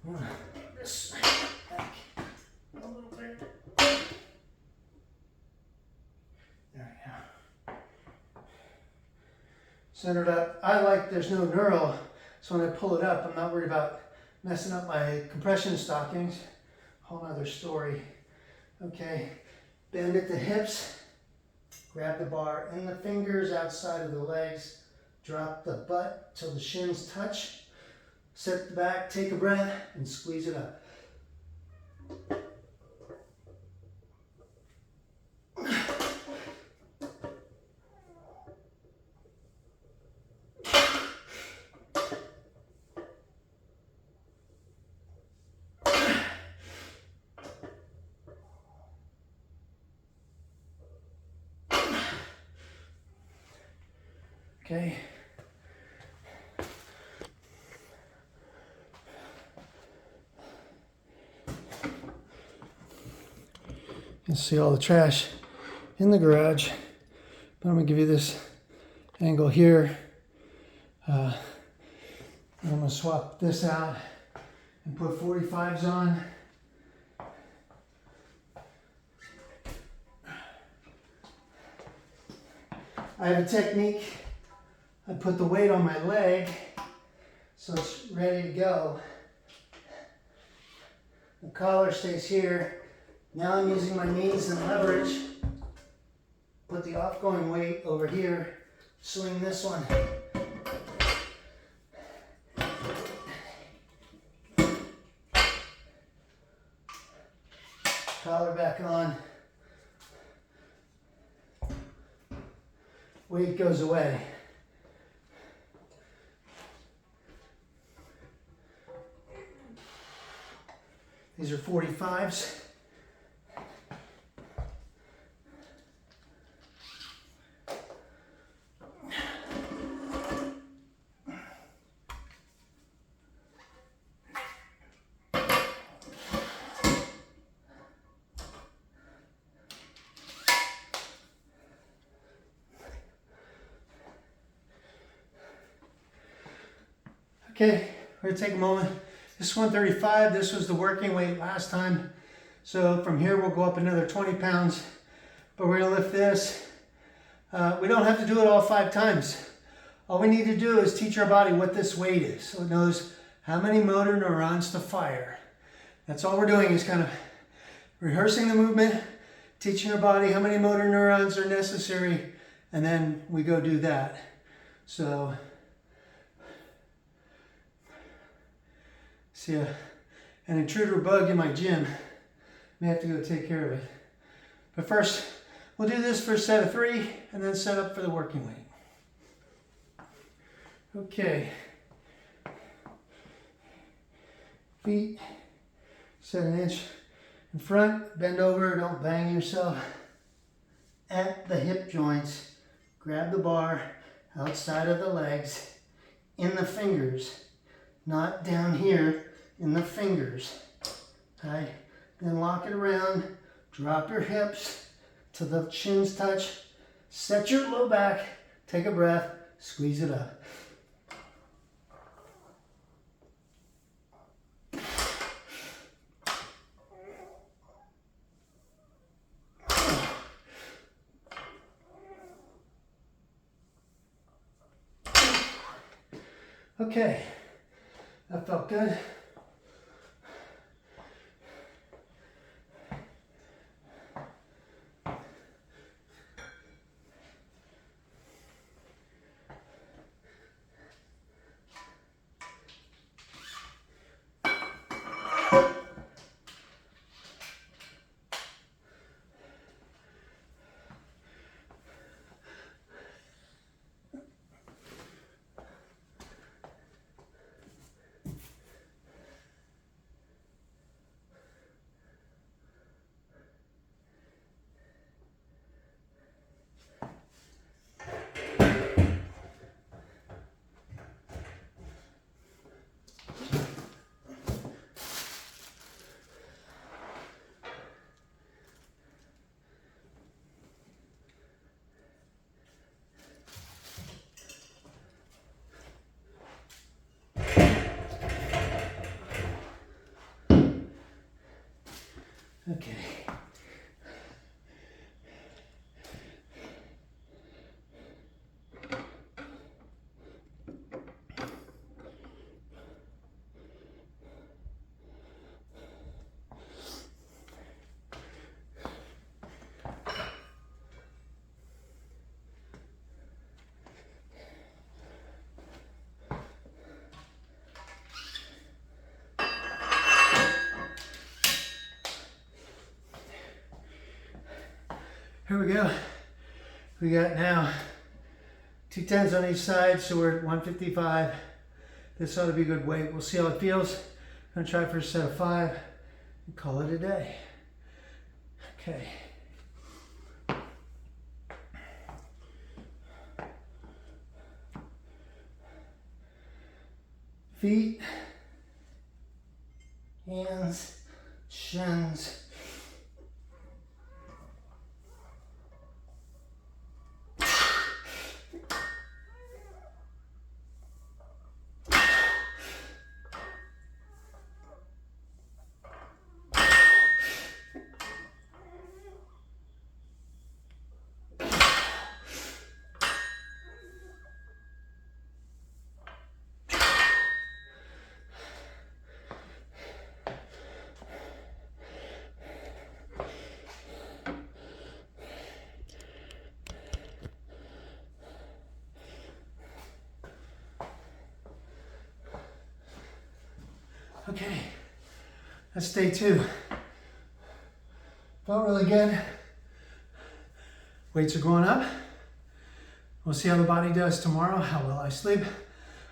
A: I'm gonna get this back a little bit. There we go. Centered up. I like there's no knurl, so when I pull it up, I'm not worried about messing up my compression stockings. Whole nother story. Okay, bend at the hips, grab the bar in the fingers outside of the legs. Drop the butt till the shins touch. Set the back, take a breath, and squeeze it up. Okay. You can see all the trash in the garage, but I'm gonna give you this angle here. I'm gonna swap this out and put 45s on. I have a technique. I put the weight on my leg so it's ready to go. The collar stays here. Now I'm using my knees and leverage. Put the off-going weight over here. Swing this one. Collar back on. Weight goes away. These are 45s. Okay, we're gonna take a moment. This is 135, this was the working weight last time. So from here we'll go up another 20 pounds, but we're gonna lift this. We don't have to do it all 5 times. All we need to do is teach our body what this weight is, so it knows how many motor neurons to fire. That's all we're doing, is kind of rehearsing the movement, teaching our body how many motor neurons are necessary, and then we go do that. So, see an intruder bug in my gym. May have to go take care of it. But first, we'll do this for a set of 3 and then set up for the working weight. Okay. Feet set an inch in front, bend over, don't bang yourself at the hip joints. Grab the bar outside of the legs, in the fingers, not down here, in the fingers. Okay? Then lock it around, drop your hips till the chins touch, set your low back, take a breath, squeeze it up. Okay, that felt good. Okay. Here we go. We got now 2 10s on each side, so we're at 155. This ought to be a good weight. We'll see how it feels. I'm gonna try for a set of 5 and call it a day. Okay. Feet, hands, shins. Okay, that's day 2. Felt really good. Weights are going up. We'll see how the body does tomorrow, how well I sleep.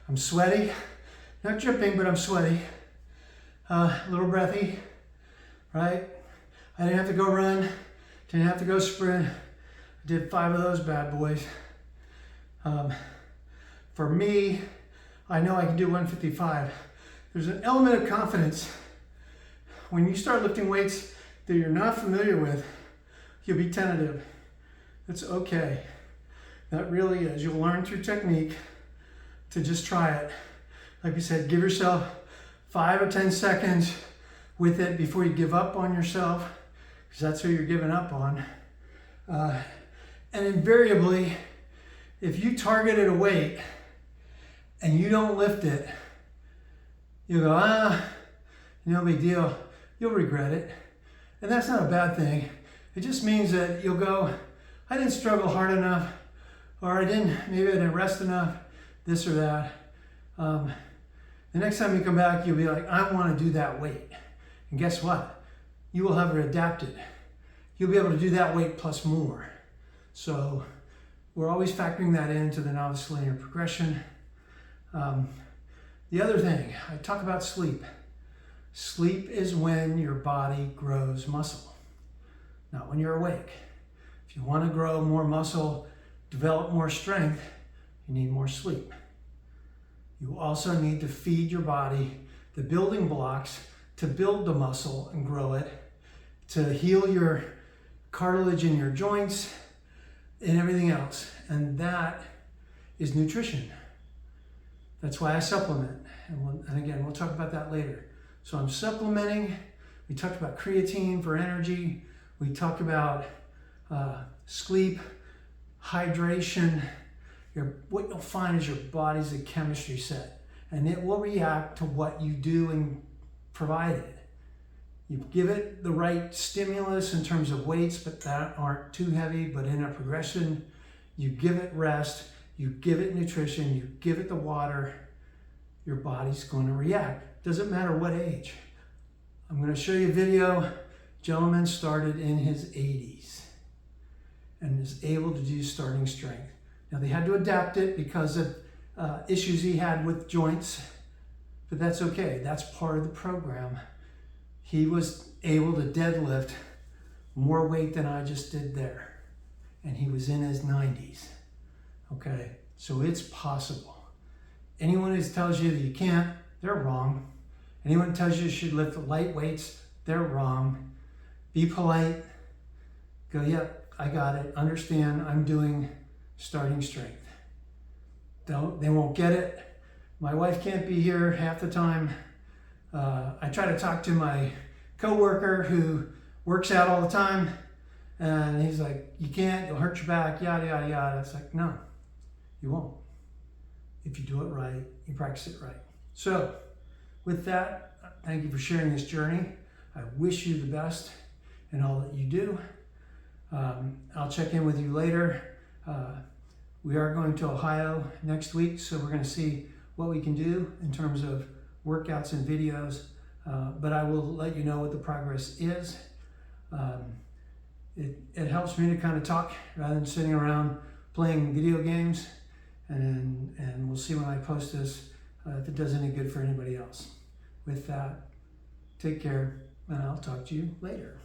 A: I'm sweaty, not dripping, but I'm sweaty. A little breathy, right? I didn't have to go run, didn't have to go sprint. I did 5 of those bad boys. For me, I know I can do 155. There's an element of confidence. When you start lifting weights that you're not familiar with, you'll be tentative. It's okay. That really is. You'll learn through technique to just try it. Like we said, give yourself 5 or 10 seconds with it before you give up on yourself, because that's who you're giving up on. And invariably, if you targeted a weight and you don't lift it, you go, no big deal. you'll regret it. And that's not a bad thing. It just means that you'll go, I didn't struggle hard enough, or maybe I didn't rest enough, this or that. The next time you come back, you'll be like, I want to do that weight. And guess what? You will have it adapted. You'll be able to do that weight plus more. So we're always factoring that into the novice linear progression. The other thing, I talk about sleep. Sleep is when your body grows muscle, not when you're awake. If you want to grow more muscle, develop more strength, you need more sleep. You also need to feed your body the building blocks to build the muscle and grow it, to heal your cartilage in your joints and everything else. And that is nutrition. That's why I supplement. And again, we'll talk about that later. So I'm supplementing. We talked about creatine for energy. We talked about sleep, hydration. What you'll find is your body's a chemistry set, and it will react to what you do and provide it. You give it the right stimulus in terms of weights, but that aren't too heavy, but in a progression, you give it rest, you give it nutrition, you give it the water, your body's going to react. Doesn't matter what age. I'm going to show you a video. Gentleman started in his 80s and is able to do starting strength. Now they had to adapt it because of issues he had with joints, but that's okay. That's part of the program. He was able to deadlift more weight than I just did there. And he was in his 90s. Okay, so it's possible. Anyone who tells you that you can't, they're wrong. Anyone who tells you you should lift light weights, they're wrong. Be polite. Go, yep, I got it. Understand, I'm doing starting strength. They won't get it. My wife can't be here half the time. I try to talk to my coworker who works out all the time, and he's like, you can't, you'll hurt your back, yada, yada, yada. It's like, no, you won't. If you do it right, you practice it right. So with that, thank you for sharing this journey. I wish you the best in all that you do. I'll check in with you later. We are going to Ohio next week, so we're going to see what we can do in terms of workouts and videos, but I will let you know what the progress is. It helps me to kind of talk rather than sitting around playing video games, and we'll see when I post this if it does any good for anybody else. With that, take care, and I'll talk to you later.